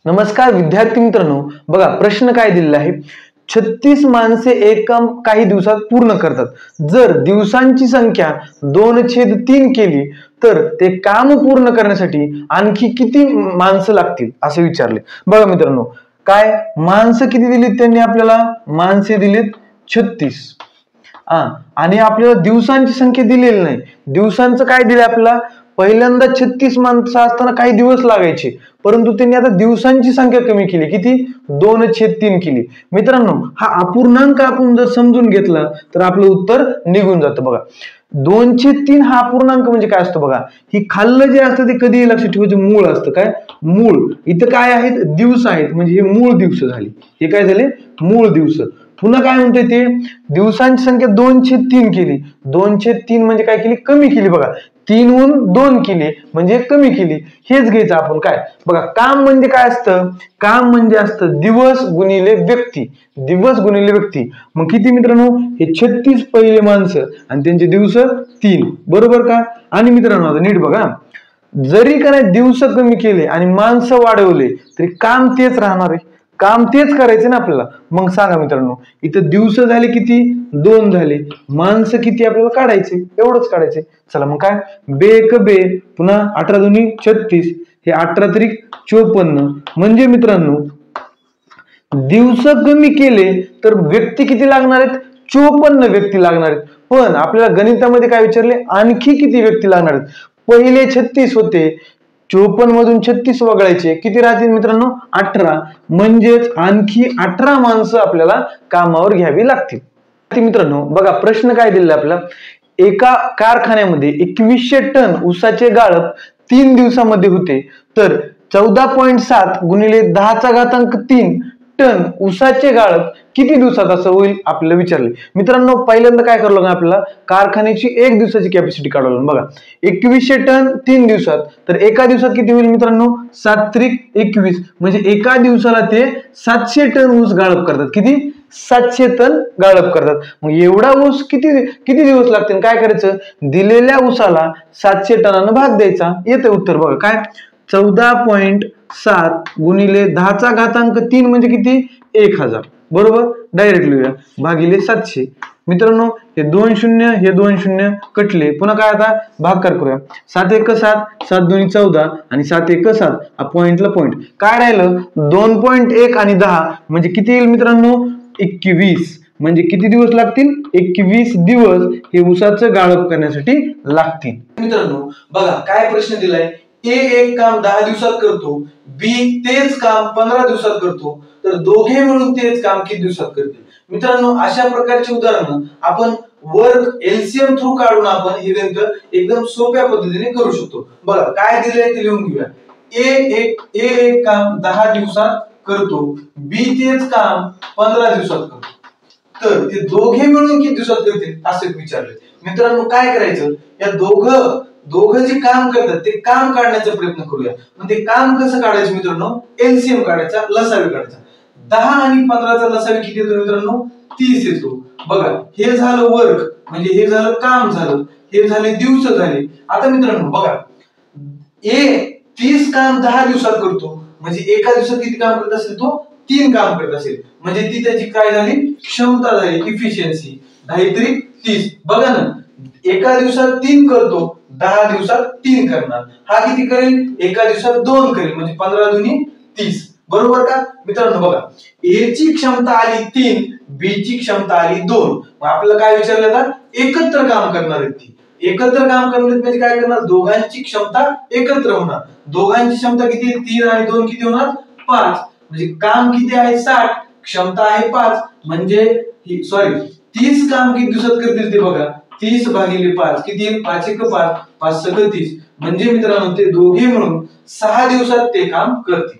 नमस्कार विद्यार्थी मित्रांनो, बघा प्रश्न काय दिलेला आहे. 36 माणसे एक काम काही दिवसात पूर्ण करतात. जर दिवसांची संख्या 2/3 केली तर ते काम पूर्ण करण्यासाठी आणखी किती माणसं लागतील असे विचारले. बघा मित्रांनो, काय माणसं किती दिलीत त्यांनी आपल्याला? माणसे दिलीत 36. आणि आपल्याला दिवसांची संख्या दिलेली नाही. दिवसांचं काय दिलं आपल्याला? पहिल्यांदा 36 माणसं असताना काही दिवस लागायचे, परंतु त्यांनी आता दिवसांची संख्या कमी केली. किती? 2/3 केली. मित्रांनो, हा अपूर्णांक आपण जर समजून घेतला तर आपलं उत्तर निघून जातं. बघा 2/3 हा अपूर्णांक म्हणजे काय असतो? बघा ही खाल्लं जे असतं ते कधी लक्षात ठेवायचं, मूळ असतं. काय मूळ? इथं काय आहेत? दिवस आहेत, म्हणजे हे मूळ दिवस झाले. हे काय झाले? मूळ दिवस. पुन्हा काय म्हणतोय ते? दिवसांची संख्या 2/3 केली. 2/3 म्हणजे काय केली? कमी केली. बघा 3 हून 2 केली म्हणजे कमी केली. हेच घ्यायचं आपण. काय बघा, काम म्हणजे काय असतं? काम म्हणजे असतं दिवस गुणिले व्यक्ती. दिवस गुणिले व्यक्ती. मग किती मित्रांनो? हे 36 पहिले माणसं आणि त्यांचे दिवस 3. बरोबर का? आणि मित्रांनो आता नीट बघा, जरी का नाही दिवस कमी केले आणि माणसं वाढवले तरी काम तेच राहणार आहे. काम तेच करायचे ना आपल्याला. मग सांगा मित्रांनो, इथं दिवस झाले किती? 2 झाले. माणसं किती आपल्याला काढायचे? एवढंच काढायचे. चला मग काय, बे एक बे, पुन्हा 18 दुनी 36, हे 18 त्रिक 54. म्हणजे मित्रांनो दिवस कमी केले तर व्यक्ती किती लागणार आहेत? 54 व्यक्ती लागणार आहेत. पण आपल्याला गणितामध्ये काय विचारले? आणखी किती व्यक्ती लागणार आहेत? पहिले 36 होते, 54 मधून 36 वगळायचे, किती राहतील मित्रांनो? 18. म्हणजेच आणखी 18 माणसं आपल्याला कामावर घ्यावी लागतील. मित्रांनो बघा प्रश्न काय दिलेला आपल्याला? एका कारखान्यामध्ये 2100 टन ऊसाचे गाळप 3 दिवसामध्ये होते, तर 14.7 गुणिले 10⁻³ टन ऊसाचे गाळप किती दिवसात असं होईल आपल्याला विचारले. मित्रांनो पहिल्यांदा काय करावं लागेल आपल्याला? कारखान्याची 1 दिवसाची कॅपॅसिटी काढावं लागेल. बघा 2100 टन 3 दिवसात, तर एका दिवसात किती होईल मित्रांनो? 7 त्रिक 21, म्हणजे एका दिवसाला ते 700 टन ऊस गाळप करतात. किती? 700 टन गाळप करतात. मग एवढा ऊस किती दिवस लागतील? काय करायचं? दिलेल्या ऊसाला 700 टनानं भाग द्यायचा. येते उत्तर. बघा काय, 14.7 गुणिले 10⁻³ म्हणजे किती? 1000. बरोबर? डायरेक्ट लिहूया, भागिले 700. मित्रांनो हे 2 शून्य हे 2 शून्य कटले. पुन्हा काय आता भागाकार करूया. 7 एक 7, 7 दोन्ही 14 आणि 7 एक 7. पॉइंटला पॉइंट काय राहिलं? 2.1 आणि 10 म्हणजे किती येईल मित्रांनो? 21. म्हणजे किती दिवस लागतील? 21 दिवस हे ऊसाचं गाळप करण्यासाठी लागतील. मित्रांनो बघा काय प्रश्न दिलाय. ए एक काम 10 दिवसात करतो, बी तेच काम 15 दिवसात करतो, तर दोघे मिळून तेच काम किती दिवसात करतील? मित्रांनो अशा प्रकारची उदाहरणं आपण वर्क एलसीएम थ्रू काढून आपण हे गणित एकदम सोप्या पद्धतीने करू शकतो. बघा काय दिलंय ते लिहून घेऊया. ए एक काम 10 दिवसात करतो, बी तेच काम 15 दिवसात करतो, तर ते दोघे मिळून किती दिवसात करतील असे विचारले. मित्रांनो काय करायचं? या दोघं जे काम करतात ते काम काढण्याचा प्रयत्न करूया. मग ते काम कसं काढायचं मित्रांनो? एलसीएम काढायचा, लसावी काढायचा. 10 आणि 15चा लसावी किती येतो मित्रांनो? 30 येतो. बघा हे झालं वर्क, म्हणजे हे झालं काम झालं, हे झाले दिवस झाले. आता मित्रांनो बघा, ए 30 काम 10 दिवसात करतो, म्हणजे एका दिवसात किती काम करत असेल? तो 3 काम करत असेल, म्हणजे ती त्याची काय झाली? क्षमता झाली, इफिशियन्सी. 10 त्रिक 30. बघा ना, एका दिवसात 3 करतो, 10 दिवसात 3 करणार. हा किती करेल? एका दिवसात 2 करेल, म्हणजे 15 दुनी 30. बरोबर का मित्रांनो? बघा ए ची क्षमता आली 3, बी ची क्षमता आली 2. मग आपल्याला काय विचारलं जातं? एकत्र काम करणार आहेत ती. एकत्र काम करणार म्हणजे काय करणार? दोघांची क्षमता एकत्र होणार. दोघांची क्षमता किती? 3 आणि 2 किती होणार? 5. म्हणजे काम किती आहे? 60, क्षमता आहे 5, म्हणजे सॉरी 30 काम किती दिवसात करतील ते बघा. 30 भागिले 5 किती येईल? 5 एक 5, 5 सगळं 30. म्हणजे मित्रांनो ते दोघे मिळून 6 दिवसात ते काम करतील.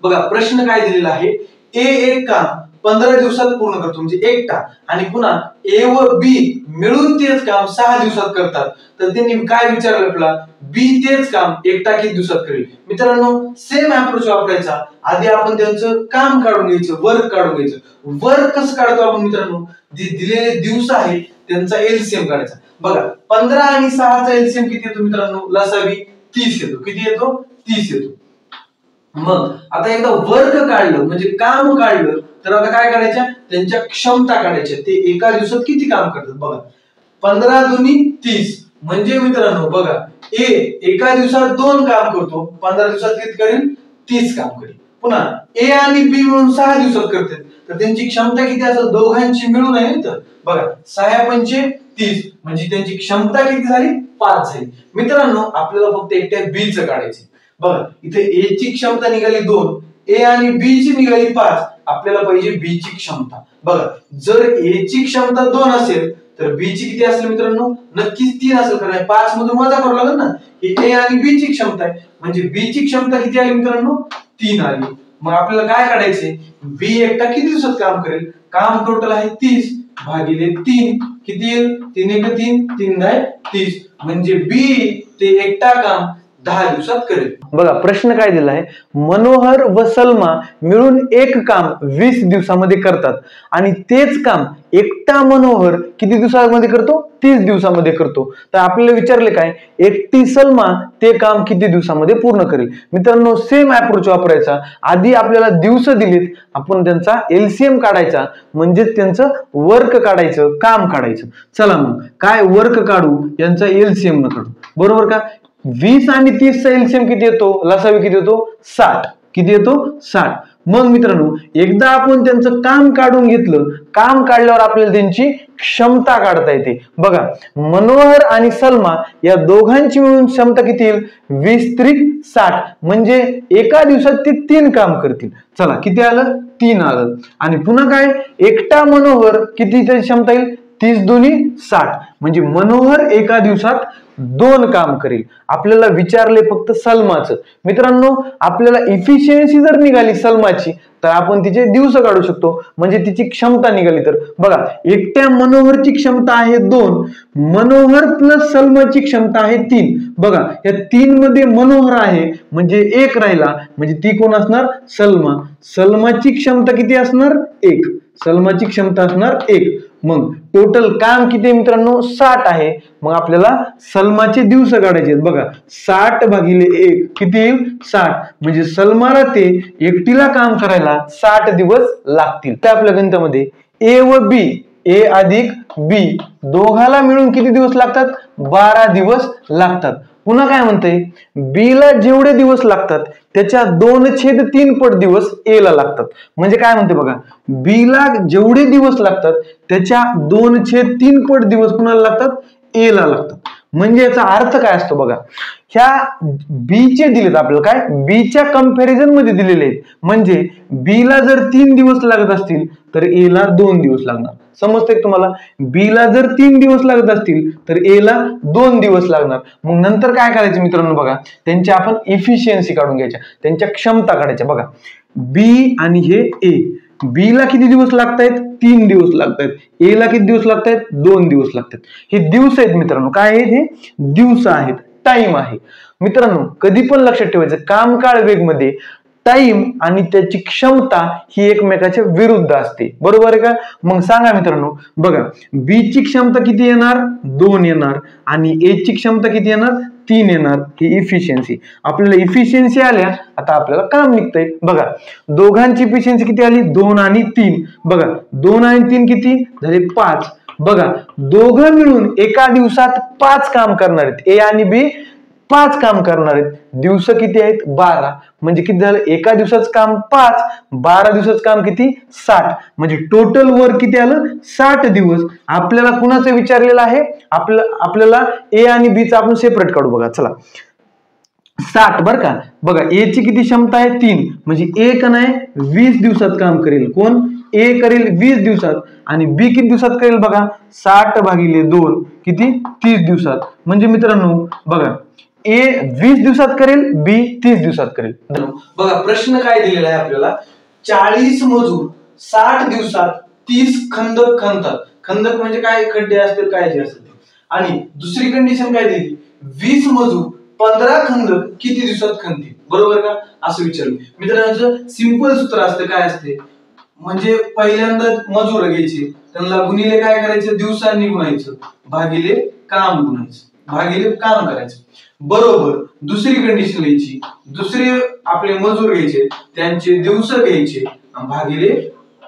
बघा प्रश्न काय दिलेला आहे. ए एक काम 15 दिवसात पूर्ण करतो, म्हणजे एकटा, आणि पुन्हा ए व बी मिळून तेच काम 6 दिवसात करतात, तर त्यांनी काय विचारलं आपल्याला? बी तेच काम एकटा किती दिवसात करेल? मित्रांनो सेम अप्रोच वापरायचा. आधी आपण त्यांचं काम काढून घ्यायचं, वर्क काढून घ्यायचं. वर्क कसं काढतो आपण मित्रांनो? जे दिलेले दिवस आहेत त्यांचा एलसीएम काढायचा. बघा 15 आणि 6चा एलसीएम किती येतो मित्रांनो? लसावी 30 येतो. किती येतो? 30 येतो. मग आता एकदा वर्क काढलं म्हणजे काम काढलं तर आता काय काढायच्या, त्यांच्या क्षमता काढायच्या, ते एका दिवसात किती काम करतात बघा. 15 दुनी 30 म्हणजे मित्रांनो बघा, ए एका दिवसात 2 काम करतो, 15 दिवसात किती करेल, 30 काम करेल. पुन्हा ए आणि बी मिळून 6 दिवसात करतात, तर त्यांची क्षमता किती असेल, दोघांची मिळून आहे तर बघा 6 पंचे 30 म्हणजे त्यांची क्षमता किती झाली, 5 झाली. मित्रांनो आपल्याला फक्त एकट्या बी चं काढायचं. बघा इथे ए ची क्षमता निघाली 2, ए आणि बी ची निघाली 5, आपल्याला पाहिजे बी ची क्षमता. बघा जर ए ची क्षमता 2 असेल तर बी ची किती असेल मित्रांनो, नक्कीच 3 असेल, कारण 5 मधून वजा करावं लागेल ना. ही ए आणि बी ची क्षमता आहे म्हणजे बी ची क्षमता किती आली मित्रांनो, 3 आली. मग आपल्याला काय काढायचे, बी एकटा किती दिवसात काम करेल, काम टोटल आहे 30 भागिले 3 किती येईल, 3 एक 3 3 10 30 म्हणजे बी ते एकटा काम 10 दिवसात करेल. बघा प्रश्न काय दिला आहे, मनोहर व सलमा मिळून एक काम 20 दिवसामध्ये करतात आणि तेच काम एकटा मनोहर किती दिवसामध्ये करतो, 30 दिवसामध्ये करतो. तर आपल्याला विचारले काय, एकटी सलमा ते काम किती दिवसामध्ये पूर्ण करेल. मित्रांनो सेम अप्रोच वापरायचा, आधी आपल्याला दिवस दिलेत, आपण त्यांचा एलसीएम काढायचा म्हणजे त्यांचं वर्क काढायचं, काम काढायचं. चला मग काय वर्क काढू, यांचा एलसीएम न काढू, बरोबर का. 20 आणि 30 चा एलसीएम किती येतो, लसावी किती येतो, 60. किती येतो, 60. मग मित्रांनो एकदा आपण त्यांचं काम काढून घेतलं, काम काढल्यावर आपल्याला त्यांची क्षमता काढता येते. बघा मनोहर आणि सलमा या दोघांची मिळून क्षमता किती येईल, 20 त्रिक 60 म्हणजे एका दिवसात ते 3 काम करतील. चला किती आलं, 3 आलं. आणि पुन्हा काय, एकटा मनोहर किती त्याची क्षमता येईल, 30 दुनी 60 म्हणजे मनोहर एका दिवसात 2 काम करेल. आपल्याला विचारले फक्त सलमाचं. मित्रांनो आपल्याला इफिशियन्सी जर निघाली सलमाची तर आपण तिचे दिवस काढू शकतो, म्हणजे तिची क्षमता निघाली तर बघा एकट्या मनोहरची क्षमता आहे 2, मनोहर प्लस सलमाची क्षमता आहे 3. बघा या 3 मध्ये मनोहर आहे म्हणजे 1 राहिला, म्हणजे ती कोण असणार, सलमा. सलमाची क्षमता किती असणार, 1. सलमाची क्षमता असणार 1. मग टोटल काम किती मित्रांनो, 60 आहे. मग आपल्याला सलमाचे दिवस काढायचे आहेत. बघा 60 भागिले 1 किती येईल, 60 म्हणजे सलमाला ते एकटीला काम करायला 60 दिवस लागतील. त्या आपल्या गणितामध्ये ए व बी, ए अधिक बी दोघाला मिळून किती दिवस लागतात, 12 दिवस लागतात. पुन्हा काय म्हणतंय, बी ला जेवढे दिवस लागतात त्याच्या 2/3 पट दिवस ए ला लागतात. म्हणजे काय म्हणते बघा, बी ला जेवढे दिवस लागतात त्याच्या 2/3 पट दिवस कुणाला लागतात, ए ला लागतात. म्हणजे याचा अर्थ काय असतो बघा, ह्या बी चे दिलेत आपल्याला काय, बी च्या कंपॅरिझन मध्ये दिलेले आहेत. म्हणजे बी ला जर 3 दिवस लागत असतील तर ए ला 2 दिवस लागणार. समजतंय तुम्हाला, बी ला जर 3 दिवस लागत असतील तर ए ला 2 दिवस लागणार. मग नंतर काय करायचं मित्रांनो बघा, त्यांची आपण इफिशियन्सी काढून घ्यायच्या, त्यांच्या क्षमता काढायच्या. बघा बी आणि हे ए, बी ला किती दिवस लागतायत, 3 दिवस लागतायत, ए ला किती दिवस लागतायत, 2 दिवस लागतात. हे दिवस आहेत मित्रांनो, काय आहेत, हे दिवस आहेत, टाइम आहे. मित्रांनो कधी पण लक्षात ठेवायचं, कामकाळ वेग मध्ये टाइम आणि त्याची क्षमता ही एकमेकाच्या विरुद्ध असते, बरोबर आहे का. मग सांगा मित्रांनो बघा, बी ची क्षमता किती येणार, 2 येणार आणि ए ची क्षमता किती येणार, 3 येणार. ही इफिशियन्सी. आपल्याला इफिशियन्सी आल्या, आता आपल्याला काम निघतंय. बघा दोघांची इफिशियन्सी किती आली, 2 आणि 3. बघा 2 आणि 3 किती झाले, 5. बघा दोघं मिळून एका दिवसात 5 काम करणार आहेत, ए आणि बी 5 काम करणार आहेत. दिवस किती आहेत, 12. म्हणजे किती झालं, एका दिवसाचं काम 5, 12 दिवसाचं काम किती, 60. म्हणजे टोटल वर्क किती आलं, 60 दिवस. आपल्याला कुणाचं विचारलेलं आहे, आपल्याला ए आणि बी चं आपण सेपरेट काढू. बघा चला 60 बर का. बघा ए ची किती क्षमता आहे, 3 म्हणजे ए का नाही 20 दिवसात काम करेल. कोण, ए करेल 20 दिवसात आणि बी किती दिवसात करेल, बघा 60 भागिले 2 किती, 30 दिवसात. म्हणजे मित्रांनो बघा ए 20 दिवसात करेल, बी 30 दिवसात करेल. बघा प्रश्न काय दिलेला आहे आपल्याला, 40 मजूर 60 दिवसात 30 खंदक खणतात. खंदक म्हणजे काय, खड्डे असतील काय जे असतील. आणि दुसरी कंडिशन काय दिली, 20 मजूर 15 खंदक किती दिवसात खणतील, बरोबर का, असं विचारलं. मित्रांनो सिंपल सूत्र असतं, काय असते म्हणजे पहिल्यांदा मजूर घ्यायचे, त्यांना गुणिले काय करायचं, दिवसांनी गुणायचं, भागिले काम गुणायचं, भागिले काम करायचं. बरोबर दुसरी कंडिशन घ्यायची, दुसरे आपले मजूर घ्यायचे, त्यांचे दिवस घ्यायचे भागिले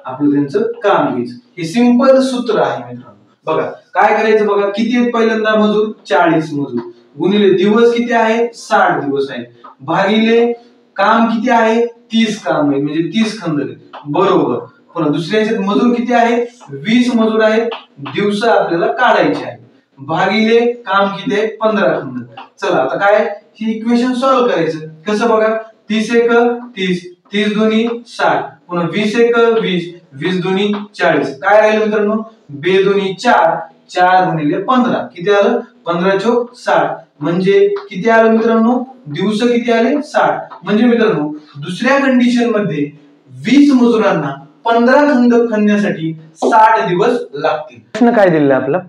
आपलं त्यांचं काम घ्यायचं. हे सिंपल सूत्र आहे मित्रांनो. बघा काय करायचं, बघा किती आहेत पहिल्यांदा मजूर 40 मजूर गुणिले दिवस किती आहेत 60 दिवस आहेत भागिले काम किती आहे 30 काम आहे म्हणजे 30 खंड बरोबर. पुन्हा दुसऱ्याचे मजूर किती आहेत 20 मजूर आहेत, दिवस आपल्याला काढायचे आहेत भागिले काम किती आहे 15 खंड. चला आता काय ही इक्वेशन सॉल्व्ह करायचं कसं बघा 30 एक 30, 30 दोन्ही 60, पुन्हा 20 एक 20, 20 दोन्ही 40. काय राहिलं मित्रांनो बे दोन्ही 4, 4 गुणिले 15 किती आलं 15 चोक 60 म्हणजे किती आलं मित्रांनो दिवस किती आले 60. म्हणजे मित्रांनो दुसऱ्या कंडिशन मध्ये 20 मजुरांना 15 खंड खणण्यासाठी 60 दिवस लागतील. प्रश्न काय दिलेला आपला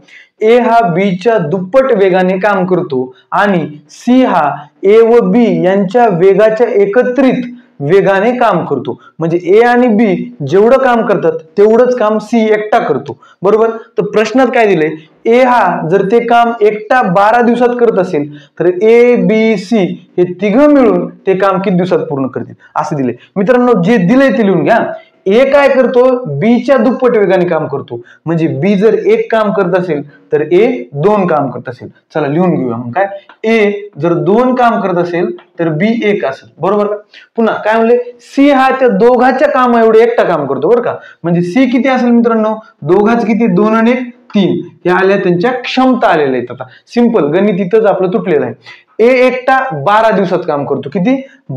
ए हा बी च्या दुप्पट वेगाने काम करतो आणि सी हा ए व बी यांच्या वेगाच्या एकत्रित वेगाने काम करतो. म्हणजे ए आणि बी जेवढं काम करतात तेवढंच काम सी एकटा करतो बरोबर. तर प्रश्नात काय दिलंय ए हा जर ते काम एकटा 12 दिवसात करत असेल तर ए बी सी हे तिघं मिळून ते काम किती दिवसात पूर्ण करतील असं दिले. मित्रांनो जे दिलंय ते लिहून घ्या. ए काय करतो बी च्या दुप्पट वेगाने काम करतो म्हणजे बी जर एक काम करत असेल तर ए 2 काम करत असेल. चला लिहून घेऊया मग काय ए जर 2 काम करत असेल तर बी 1 असेल बरोबर का. पुन्हा काय म्हणले सी हा त्या दोघांच्या कामा एवढे एकटा काम करतो बरं का. म्हणजे सी किती असेल मित्रांनो दोघांच किती 2 आणि 1 3 या आल्या त्यांच्या क्षमता आलेल्या आहेत. आता सिंपल गणित इथंच आपलं तुटलेलं आहे. ए एकटा 12 दिवसात काम करतो किती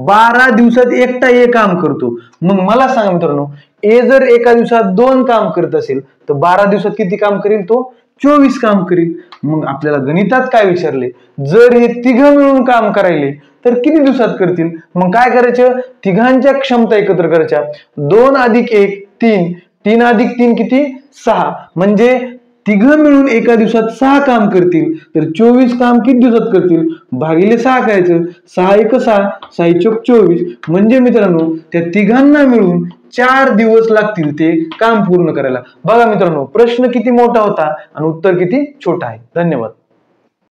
12 दिवसात एकटा ए काम करतो. मग मला सांगा मित्रांनो ए जर एका दिवसात 2 काम करत असेल तर 12 दिवसात किती काम करेल तो 24 काम करेल. मग आपल्याला गणितात काय विचारले जर हे तिघं मिळून काम करायले तर किती दिवसात करतील. मग काय करायचं तिघांच्या क्षमता एकत्र करायच्या 2 अधिक 1 3, 3 अधिक 3 किती 6 म्हणजे तिघं मिळून एका दिवसात 6 काम करतील तर 24 काम किती दिवसात करतील भागिले 6 करायचं 6 एक 6, 6 चोक 24 म्हणजे मित्रांनो त्या तिघांना मिळून 4 दिवस लागतील ते काम पूर्ण करायला. बघा मित्रांनो प्रश्न किती मोठा होता आणि उत्तर किती छोटा आहे. धन्यवाद.